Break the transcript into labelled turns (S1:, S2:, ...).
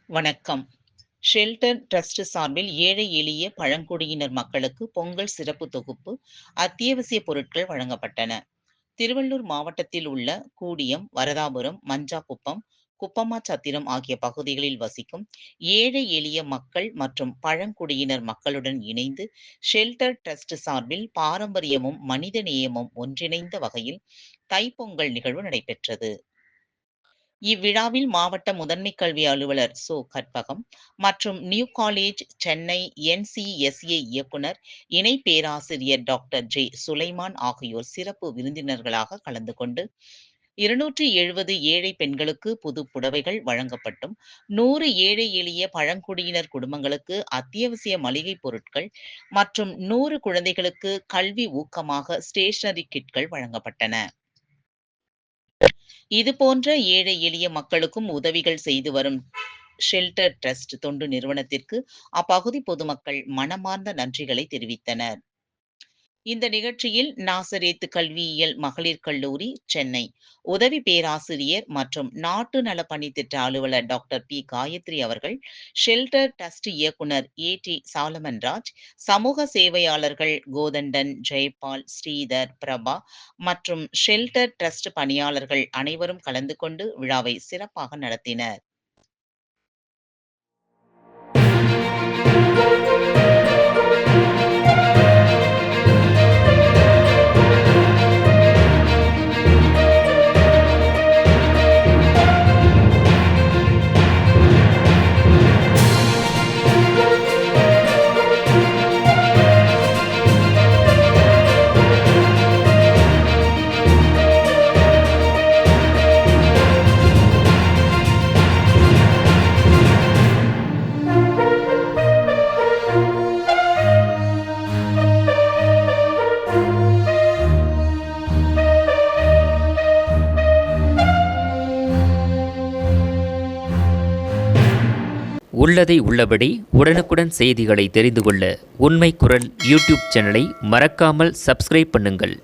S1: வணக்கம். Shelter trust சார்பில் ஏழை எளிய பழங்குடியினர் மக்களுக்கு பொங்கல் சிறப்பு தொகுப்பு அத்தியாவசிய பொருட்கள் வழங்கப்பட்டன. திருவள்ளூர் மாவட்டத்தில் உள்ள கூடியம், வரதாபுரம், மஞ்சாக்குப்பம், குப்பமாச்சத்திரம் ஆகிய பகுதிகளில் வசிக்கும் ஏழை எளிய மக்கள் மற்றும் பழங்குடியினர் மக்களுடன் இணைந்து ஷெல்டர் டிரஸ்ட் சார்பில் பாரம்பரியமும் மனிதநேயமும் ஒன்றிணைந்த வகையில் தைப்பொங்கல் நிகழ்வு நடைபெற்றது. இவ்விழாவில் மாவட்ட முதன்மை கல்வி அலுவலர் கற்பகம் மற்றும் நியூ காலேஜ் சென்னை NCSA இயக்குனர் இணை பேராசிரியர் டாக்டர் சுலைமான் ஆகியோர் சிறப்பு விருந்தினர்களாக கலந்து கொண்டு 270 ஏழை பெண்களுக்கு புது புடவைகள் வழங்கப்பட்டும் 100 ஏழை எளிய பழங்குடியினர் குடும்பங்களுக்கு அத்தியாவசிய மளிகை பொருட்கள் மற்றும் 100 குழந்தைகளுக்கு கல்வி ஊக்கமாக ஸ்டேஷனரி கிட்கள் வழங்கப்பட்டன. இதுபோன்ற ஏழை எளிய மக்களுக்கும் உதவிகள் செய்து வரும் ஷெல்டர் டிரஸ்ட் தொண்டு நிறுவனத்திற்கு அப்பகுதி பொதுமக்கள் மனமார்ந்த நன்றிகளை தெரிவித்தனர். இந்த நிகழ்ச்சியில் நாசரேத் கல்வியியல் மகளிர் கல்லூரி சென்னை உதவி பேராசிரியர் மற்றும் நாட்டு நல பணித்திட்ட அலுவலர் டாக்டர் P. காயத்ரி அவர்கள், ஷெல்டர் டிரஸ்ட் இயக்குனர் AT. சாலமன்ராஜ், சமூக சேவையாளர்கள் கோதண்டன், ஜெயபால், ஸ்ரீதர், பிரபா மற்றும் ஷெல்டர் டிரஸ்ட் பணியாளர்கள் அனைவரும் கலந்து கொண்டு விழாவை சிறப்பாக நடத்தினர்.
S2: உள்ளதை உள்ளபடி உடனுக்குடன் செய்திகளை தெரிந்து கொள்ள உண்மை குரல் யூடியூப் சேனலை மறக்காமல் சப்ஸ்கிரைப் பண்ணுங்கள்.